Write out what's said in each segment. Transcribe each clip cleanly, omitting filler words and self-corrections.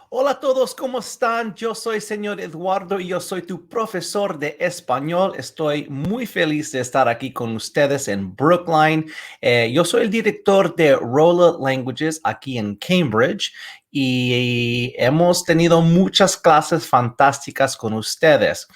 Hola a todos, ¿cómo están? Yo soy señor Eduardo y yo soy tu profesor de español. Estoy muy feliz de estar aquí con ustedes en Brookline. Yo soy el director de Rola Languages aquí en Cambridge y hemos tenido muchas clases fantásticas con ustedes.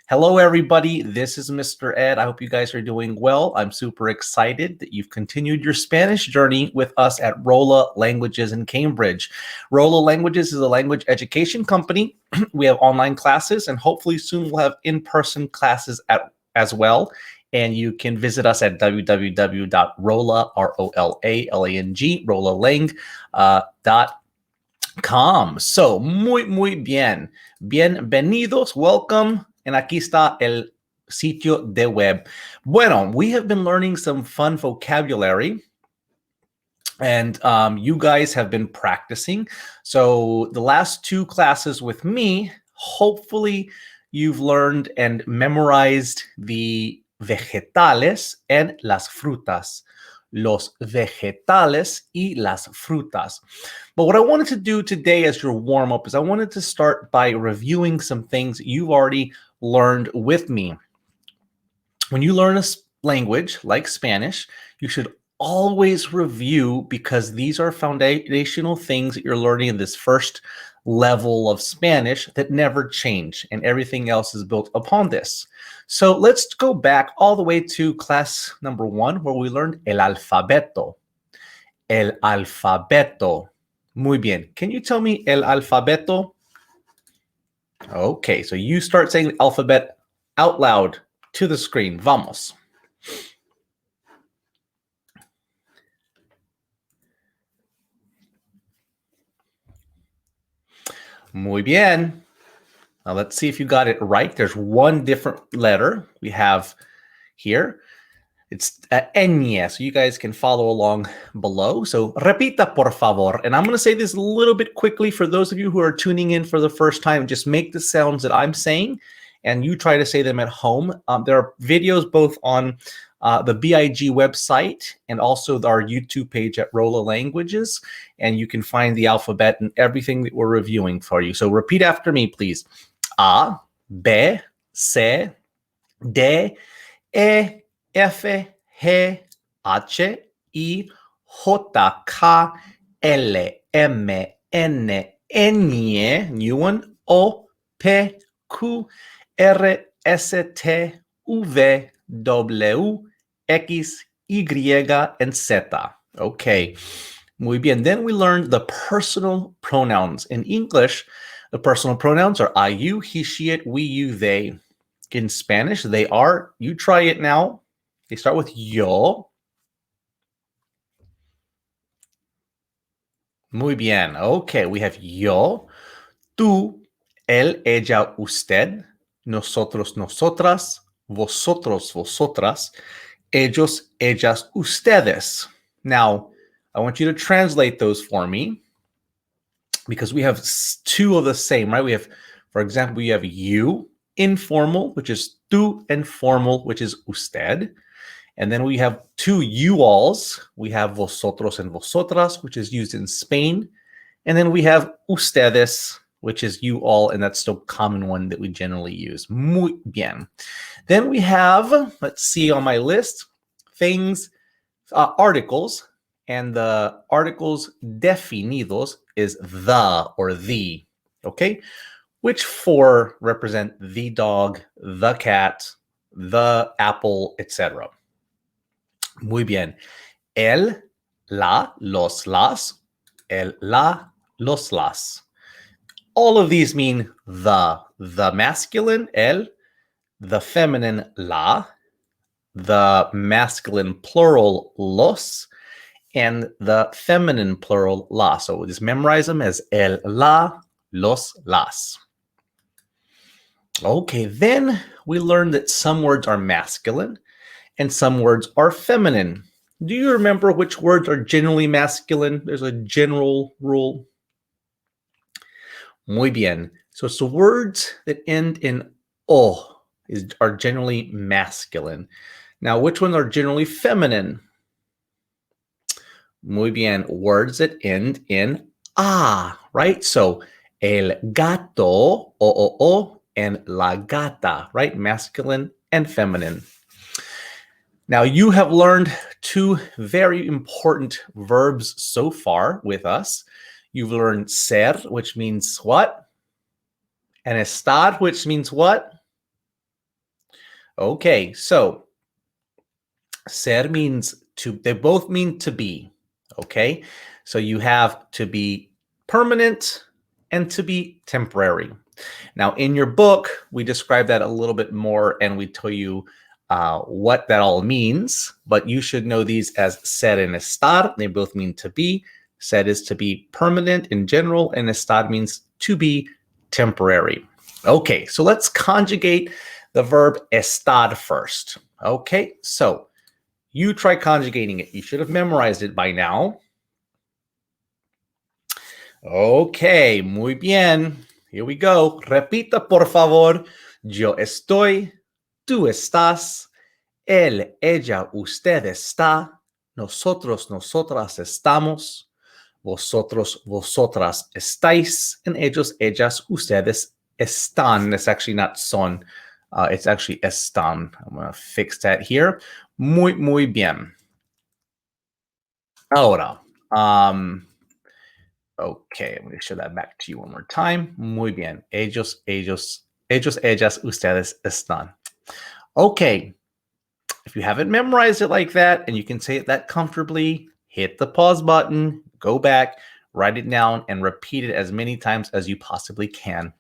Hello, everybody. This is Mr. Ed. I hope you guys are doing well. I'm super excited that you've continued your Spanish journey with us at Rola Languages in Cambridge. Rola Languages is a language education company. We have online classes, and hopefully soon we'll have in-person classes as well. And you can visit us at www.rola, R-O-L-A-L-A-N-G, rolalang.com. So, muy bien. Bienvenidos, welcome. And aquí está el sitio de web. Bueno, we have been learning some fun vocabulary. And you guys have been practicing. So the last two classes with me, hopefully you've learned and memorized the vegetales and las frutas. Los vegetales y las frutas. But what I wanted to do today as your warm-up is I wanted to start by reviewing some things you've already learned with me. When you learn a language like Spanish, you should always review because these are foundational things that you're learning in this first level of Spanish that never change, and everything else is built upon this. So let's go back all the way to class number 1 where we learned el alfabeto. El alfabeto. Muy bien. Can you tell me el alfabeto? Okay, so you start saying the alphabet out loud to the screen. Vamos. Muy bien. Now let's see if you got it right. There's one different letter we have here. It's ñ, so you guys can follow along below. So repita, por favor. And I'm going to say this a little bit quickly for those of you who are tuning in for the first time. Just make the sounds that I'm saying, and you try to say them at home. There are videos both on the BIG website and also our YouTube page at Rola Languages, and you can find the alphabet and everything that we're reviewing for you. So repeat after me, please. A, B, C, D, E, F, G, H, I, J, K, L, M, N, Ñ, new one, O, P, Q, R, S, T, V, W, X, Y, and Z. Okay, muy bien. Then we learned the personal pronouns. In English, the personal pronouns are I, you, he, she, it, we, you, they. In Spanish, they are, you try it now. They start with yo. Muy bien. Okay, we have yo, tú, él, ella, usted, nosotros, nosotras, vosotros, vosotras, ellos, ellas, ustedes. Now, I want you to translate those for me because we have two of the same, right? We have, for example, we have you, informal, which is tú, and formal, which is usted. And then we have two you-alls. We have vosotros and vosotras, which is used in Spain. And then we have ustedes, which is you all, and that's the common one that we generally use. Muy bien. Then we have, let's see on my list, things, articles. And the articles definidos is the or the, okay? Which four represent the dog, the cat, the apple, etc. Muy bien. El, la, los, las. El, la, los, las. All of these mean the masculine, el, the feminine, la, the masculine plural, los, and the feminine plural, la. So we'll just memorize them as el, la, los, las. Okay, then we learned that some words are masculine and some words are feminine. Do you remember which words are generally masculine? There's a general rule. Muy bien. So it's the words that end in o are generally masculine. Now, which ones are generally feminine? Muy bien. Words that end in a, right? So El gato, o, and la gata, right? Masculine and feminine. Now, you have learned two very important verbs so far with us. You've learned ser, which means what? And estar, which means what? Okay, so ser means to, they both mean to be, okay? So you have to be permanent and to be temporary. Now, in your book, we describe that a little bit more and we tell you what that all means, but you should know these as ser and estar. They both mean to be. Ser is to be permanent in general, and estar means to be temporary. Okay, so let's conjugate the verb estar first. Okay, so you try conjugating it. You should have memorized it by now. Okay, muy bien. Here we go. Repita, por favor. Yo estoy, tú estás, él, ella, usted está, nosotros, nosotras estamos, vosotros, vosotras estáis, and ellos, ellas, ustedes están. It's actually not son. It's actually están. I'm going to fix that here. Muy bien. Ahora, okay, I'm going to show that back to you one more time. Muy bien. Ellos, ellas, ustedes están. Okay. If you haven't memorized it like that and you can say it that comfortably, hit the pause button, go back, write it down, and repeat it as many times as you possibly can.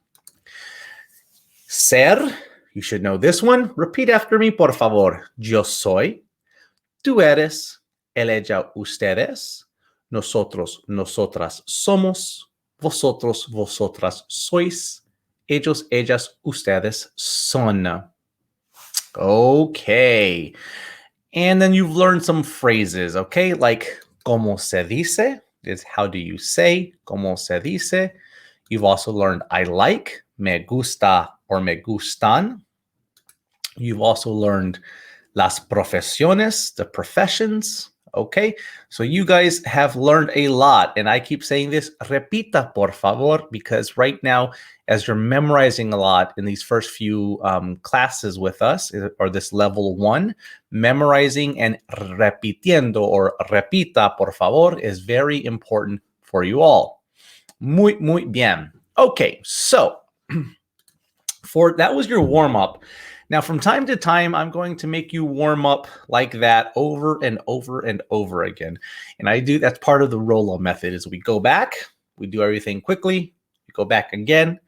Ser, you should know this one. Repeat after me, por favor. Yo soy, tú eres, él, ella, ustedes, nosotros, nosotras somos, vosotros, vosotras sois, ellos, ellas, ustedes son. Okay. And then you've learned some phrases, okay? Like, como se dice is how do you say, como se dice. You've also learned I like, me gusta or me gustan. You've also learned las profesiones, the professions, okay? So you guys have learned a lot, and I keep saying this, repita, por favor, because right now, as you're memorizing a lot in these first few classes with us, or this level 1, memorizing and repitiendo or repita, por favor, is very important for you all. Muy bien. Okay, so that was your warm-up. Now, from time to time, I'm going to make you warm up like that over and over and over again. And that's part of the Rola method is we go back, we do everything quickly, we go back again,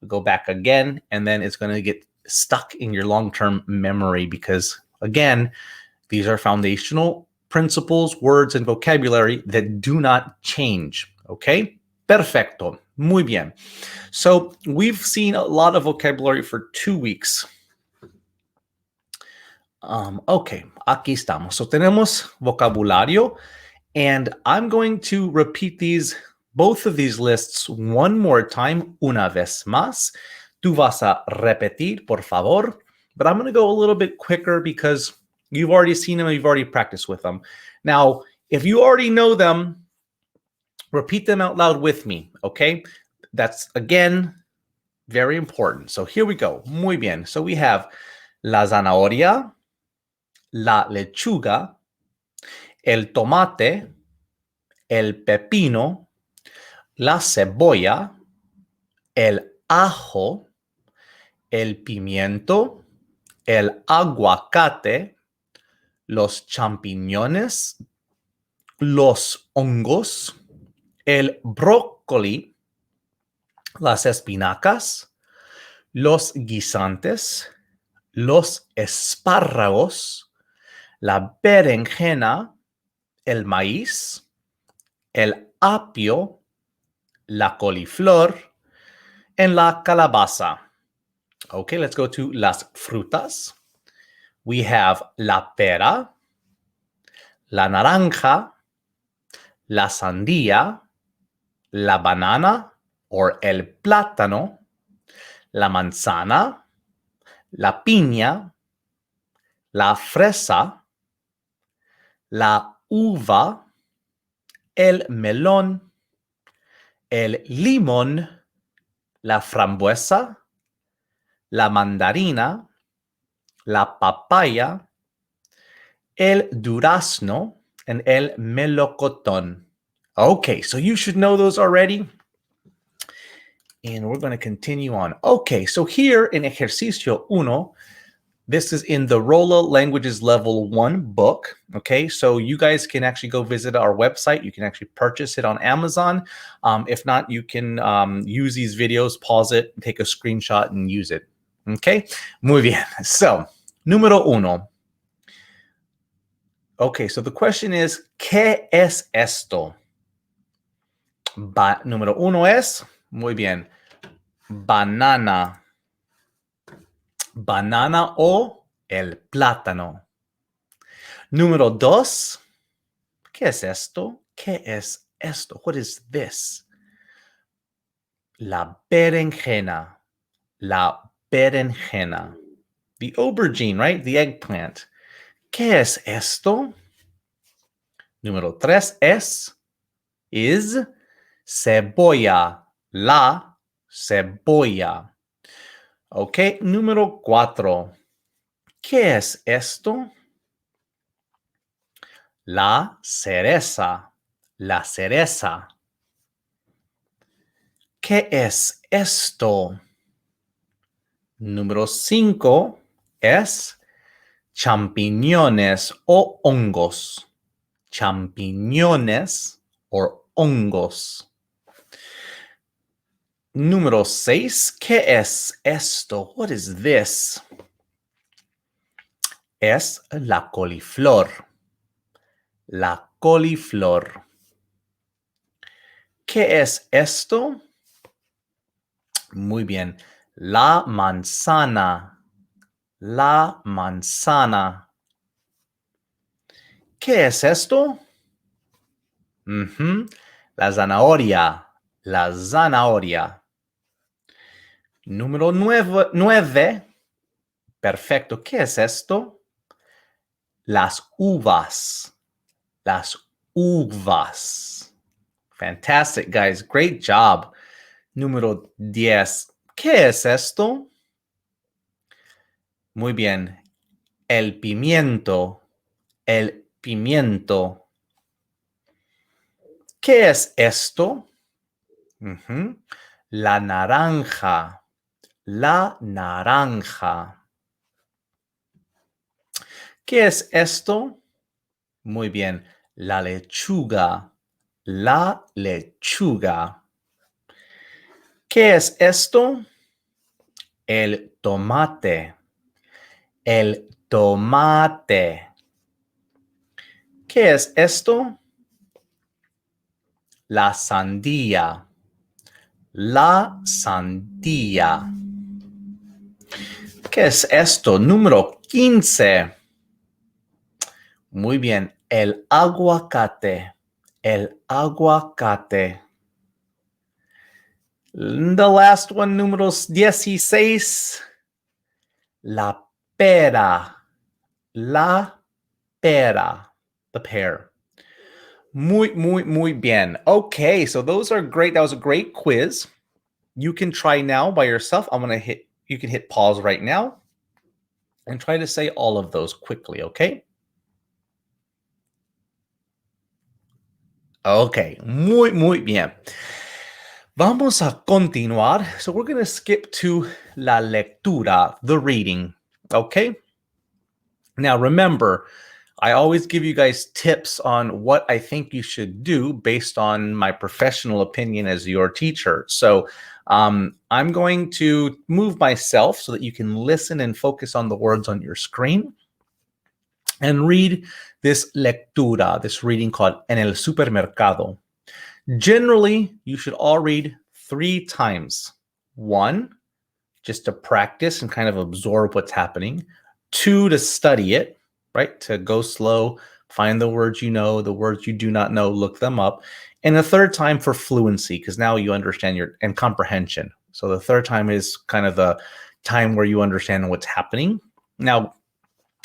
we go back again, and then it's going to get stuck in your long-term memory because, again, these are foundational principles, words, and vocabulary that do not change, okay? Perfecto. Muy bien. So we've seen a lot of vocabulary for 2 weeks. Okay, aquí estamos. So tenemos vocabulario, and I'm going to repeat both of these lists one more time, una vez más. Tú vas a repetir, por favor, but I'm going to go a little bit quicker because you've already seen them, you've already practiced with them. Now, if you already know them, repeat them out loud with me, okay? That's, again, very important. So here we go. Muy bien. So we have la zanahoria, la lechuga, el tomate, el pepino, la cebolla, el ajo, el pimiento, el aguacate, los champiñones, los hongos, el brócoli, las espinacas, los guisantes, los espárragos, la berenjena, el maíz, el apio, la coliflor, and la calabaza. Okay, let's go to las frutas. We have la pera, la naranja, la sandía, la banana or el plátano, la manzana, la piña, la fresa, la uva, el melón, el limón, la frambuesa, la mandarina, la papaya, el durazno, and el melocotón. Okay, so you should know those already. And we're going to continue on. Okay, so here in Ejercicio Uno, this is in the Rola Languages Level 1 book. Okay, so you guys can actually go visit our website. You can actually purchase it on Amazon. If not, you can use these videos, pause it, take a screenshot, and use it. Okay, muy bien. So, número uno. Okay, so the question is, ¿qué es esto? Número uno es, muy bien, banana. Banana o el plátano. Número dos, ¿qué es esto? ¿Qué es esto? What is this? La berenjena. La berenjena. The aubergine, right? The eggplant. ¿Qué es esto? Número tres is cebolla. La cebolla. Ok, número cuatro. ¿Qué es esto? La cereza. La cereza. ¿Qué es esto? Número 5 es champiñones o hongos. Champiñones o hongos. Número 6, ¿qué es esto? What is this? Es la coliflor. La coliflor. ¿Qué es esto? Muy bien. La manzana. La manzana. ¿Qué es esto? La zanahoria. La zanahoria. Número 9. Perfecto. ¿Qué es esto? Las uvas. Las uvas. Fantastic, guys. Great job. Número 10. ¿Qué es esto? Muy bien. El pimiento. El pimiento. ¿Qué es esto? La naranja. La naranja. ¿Qué es esto? Muy bien. La lechuga. La lechuga. ¿Qué es esto? El tomate. El tomate. ¿Qué es esto? La sandía. La sandía. ¿Qué es esto? Número 15. Muy bien. El aguacate. El aguacate. The last one, número 16. La pera. La pera. The pear. Muy bien. Okay, so those are great. That was a great quiz. You can try now by yourself. You can hit pause right now and try to say all of those quickly, okay? Okay, muy bien. Vamos a continuar. So we're going to skip to la lectura, the reading, okay? Now remember, I always give you guys tips on what I think you should do based on my professional opinion as your teacher. So I'm going to move myself so that you can listen and focus on the words on your screen and read this lectura, this reading called En el supermercado. Generally, you should all read 3 times. 1, just to practice and kind of absorb what's happening. 2, to study it, right? To go slow, find the words you know, the words you do not know, look them up. And the 3rd time for fluency, because now you understand and comprehension. So the 3rd time is kind of the time where you understand what's happening. Now,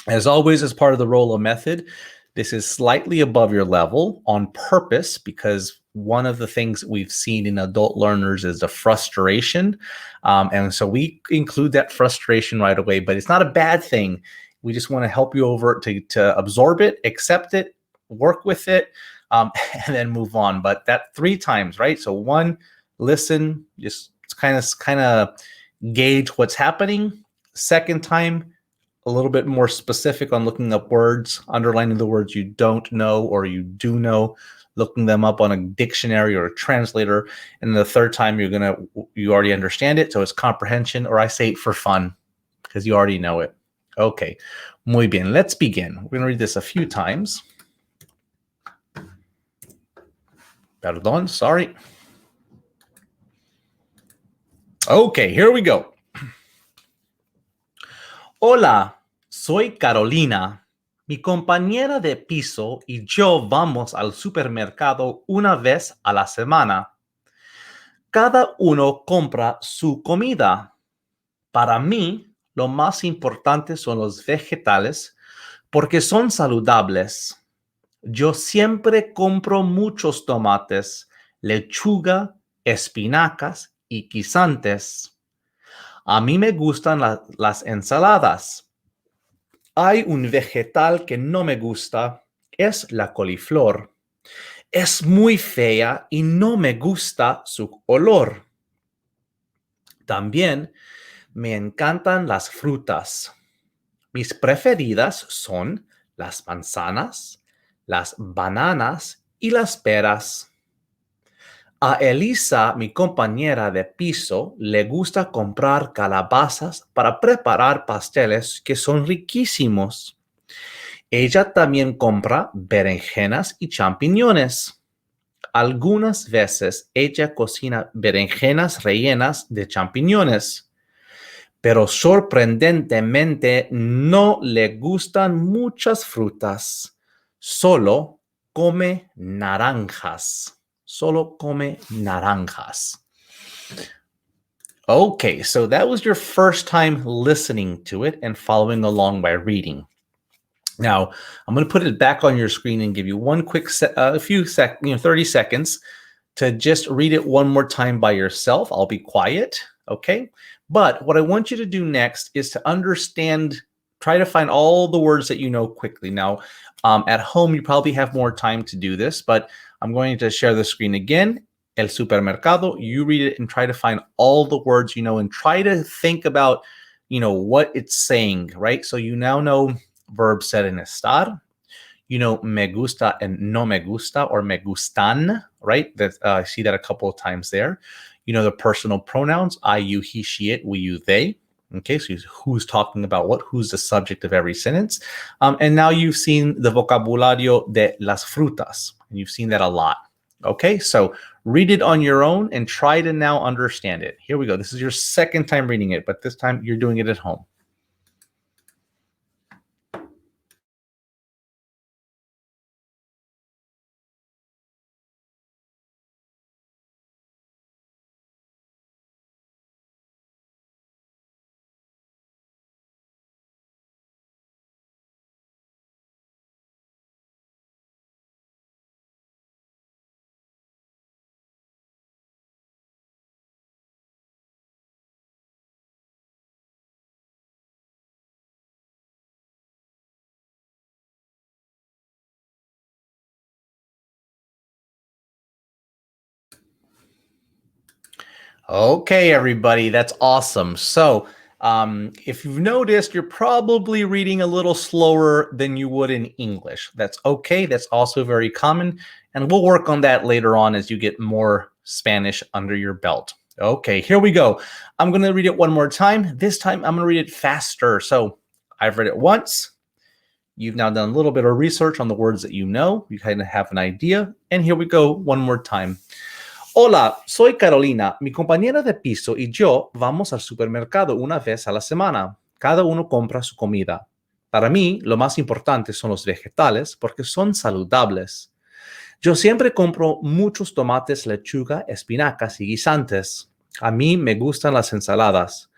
as always, as part of the Rola method, this is slightly above your level on purpose because one of the things we've seen in adult learners is the frustration. And so we include that frustration right away, but it's not a bad thing. We just want to help you over to absorb it, accept it, work with it, and then move on. But that 3 times, right? So 1, listen, just kind of gauge what's happening. 2nd time, a little bit more specific on looking up words, underlining the words you don't know or you do know, looking them up on a dictionary or a translator. And the 3rd time, you already understand it. So it's comprehension, or I say for fun, because you already know it. Okay, muy bien. Let's begin. We're going to read this a few times. Perdón, sorry. Okay, here we go. Hola, soy Carolina. Mi compañera de piso y yo vamos al supermercado una vez a la semana. Cada uno compra su comida. Para mí, lo más importante son los vegetales porque son saludables. Yo siempre compro muchos tomates, lechuga, espinacas y guisantes. A mí me gustan las ensaladas. Hay un vegetal que no me gusta, es la coliflor. Es muy fea y no me gusta su olor. También me encantan las frutas. Mis preferidas son las manzanas, las bananas y las peras. A Elisa, mi compañera de piso, le gusta comprar calabazas para preparar pasteles que son riquísimos. Ella también compra berenjenas y champiñones. Algunas veces ella cocina berenjenas rellenas de champiñones, pero sorprendentemente no le gustan muchas frutas. Solo come naranjas. Solo come naranjas. Okay, so that was your first time listening to it and following along by reading. Now, I'm going to put it back on your screen and give you one quick 30 seconds to just read it one more time by yourself. I'll be quiet, okay? But what I want you to do next is to understand, try to find all the words that you know quickly. Now, at home, you probably have more time to do this, but I'm going to share the screen again. El supermercado, you read it and try to find all the words you know and try to think about, what it's saying, right? So you now know verb ser en estar. You know, me gusta and no me gusta, or me gustan, right? I see that a couple of times there. You know the personal pronouns, I, you, he, she, it, we, you, they. Okay, so who's talking about what, who's the subject of every sentence. And now you've seen the vocabulario de las frutas, and you've seen that a lot. Okay, so read it on your own and try to now understand it. Here we go. This is your 2nd time reading it, but this time you're doing it at home. Okay, everybody, that's awesome. So if you've noticed, you're probably reading a little slower than you would in English. That's okay. That's also very common. And we'll work on that later on as you get more Spanish under your belt. Okay, here we go. I'm going to read it one more time. This time, I'm going to read it faster. So I've read it once. You've now done a little bit of research on the words that you know. You kind of have an idea. And here we go one more time. Hola, soy Carolina. Mi compañera de piso y yo vamos al supermercado una vez a la semana. Cada uno compra su comida. Para mí, lo más importante son los vegetales porque son saludables. Yo siempre compro muchos tomates, lechuga, espinacas y guisantes. A mí me gustan las ensaladas.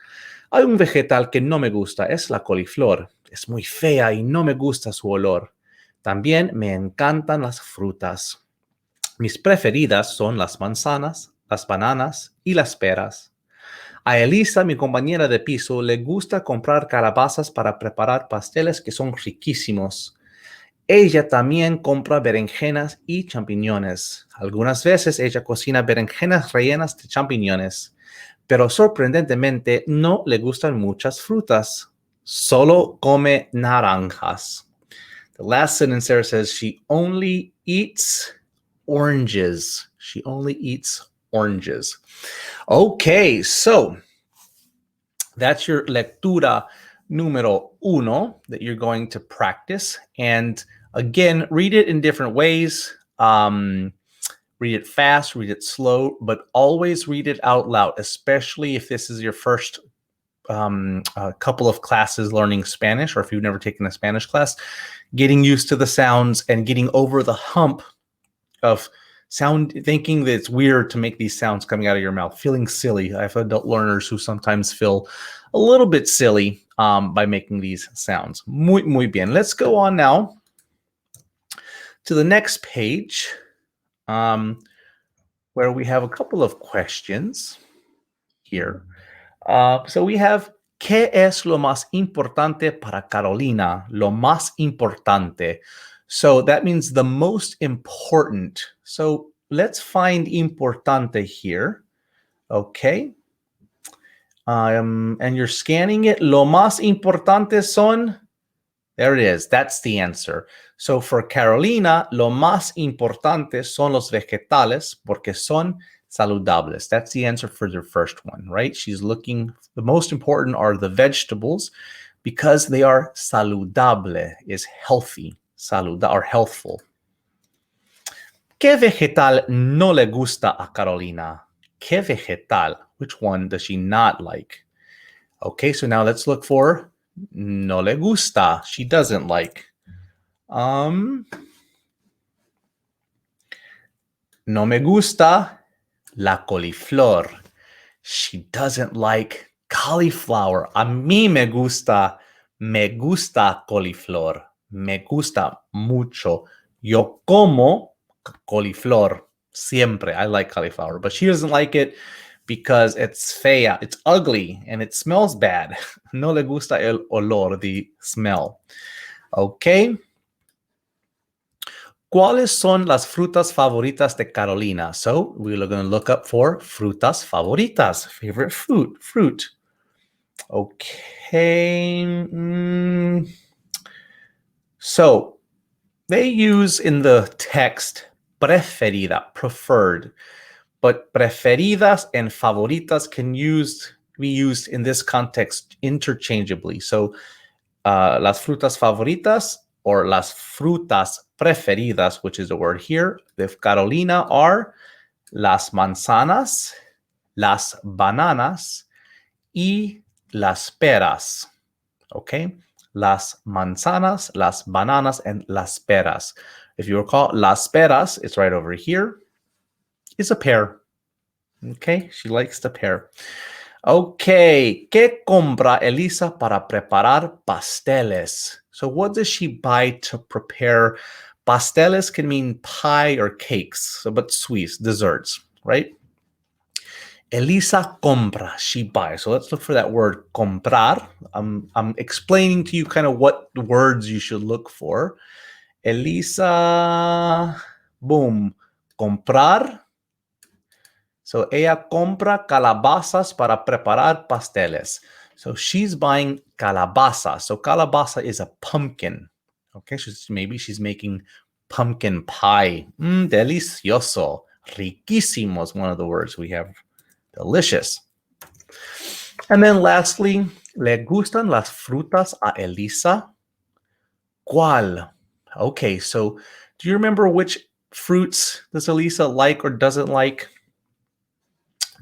Hay un vegetal que no me gusta, es la coliflor. Es muy fea y no me gusta su olor. También me encantan las frutas. Mis preferidas son las manzanas, las bananas y las peras. A Elisa, mi compañera de piso, le gusta comprar calabazas para preparar pasteles que son riquísimos. Ella también compra berenjenas y champiñones. Algunas veces ella cocina berenjenas rellenas de champiñones, pero sorprendentemente no le gustan muchas frutas. Solo come naranjas. The last sentence there says she only eats oranges. She only eats oranges. Okay, so that's your lectura número uno that you're going to practice. And again, read it in different ways. Read it fast, read it slow, but always read it out loud, especially if this is your first couple of classes learning Spanish, or if you've never taken a Spanish class, getting used to the sounds and getting over the hump of thinking that it's weird to make these sounds coming out of your mouth, feeling silly. I have adult learners who sometimes feel a little bit silly by making these sounds. Muy bien. Let's go on now to the next page, where we have a couple of questions here. So we have, ¿qué es lo más importante para Carolina? Lo más importante. So that means the most important. So let's find importante here. Okay. And you're scanning it. Lo más importante son, there it is. That's the answer. So for Carolina, lo más importante son los vegetales porque son saludables. That's the answer for the first one, right? She's looking, the most important are the vegetables because they are saludable, is healthy, or healthful. ¿Qué vegetal no le gusta a Carolina? ¿Qué vegetal? Which one does she not like? Okay, so now let's look for no le gusta. She doesn't like. No me gusta la coliflor. She doesn't like cauliflower. A mí me gusta coliflor. Me gusta mucho. Yo como coliflor siempre. I like cauliflower, but she doesn't like it because it's fea, it's ugly, and it smells bad. No le gusta el olor, the smell. Okay. ¿Cuáles son las frutas favoritas de Carolina? So we're going to look up for frutas favoritas, favorite fruit. Okay. So they use in the text preferida, preferred, but preferidas and favoritas can be used in this context interchangeably. So las frutas favoritas or las frutas preferidas, which is the word here, de Carolina are las manzanas, las bananas, y las peras. Okay? Las manzanas, las bananas, and las peras. If you recall, las peras, it's right over here, is a pear. Okay? She likes the pear. Okay, ¿qué compra Elisa para preparar pasteles? So what does she buy to prepare? Pasteles can mean pie or cakes, but sweets, desserts, right? Elisa compra, she buys. So let's look for that word, comprar. I'm explaining to you kind of what words you should look for. Elisa, boom, comprar. So ella compra calabazas para preparar pasteles. So she's buying calabaza. So calabaza is a pumpkin. Okay, maybe she's making pumpkin pie. Delicioso. Riquísimo is one of the words we have. Delicious. And then lastly, ¿le gustan las frutas a Elisa? ¿Cuál? Okay, so do you remember which fruits does Elisa like or doesn't like?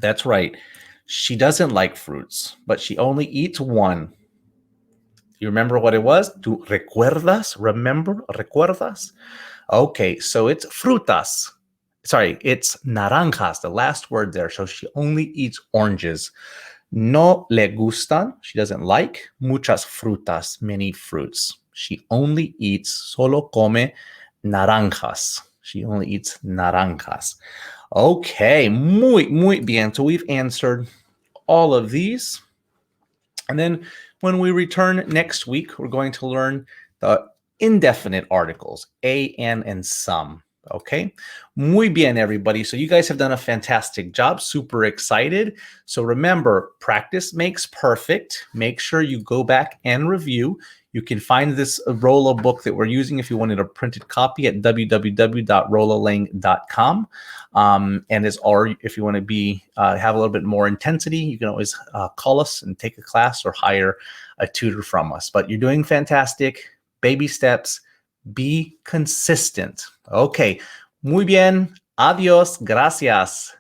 That's right. She doesn't like fruits, but she only eats one. You remember what it was? ¿Tú recuerdas? Remember? ¿Recuerdas? Okay, so it's frutas. Sorry, it's naranjas, the last word there. So she only eats oranges. No le gustan. She doesn't like muchas frutas, many fruits. She only eats, solo come naranjas. She only eats naranjas. Okay, muy bien. So we've answered all of these. And then when we return next week, we're going to learn the indefinite articles, a, an, and some. Okay. Muy bien, everybody. So you guys have done a fantastic job. Super excited. So remember, practice makes perfect. Make sure you go back and review. You can find this Rola book that we're using if you wanted a printed copy at www.rolalang.com. And if you want to have a little bit more intensity, you can always call us and take a class or hire a tutor from us. But you're doing fantastic. Baby steps. Be consistent. Okay. Muy bien. Adiós. Gracias.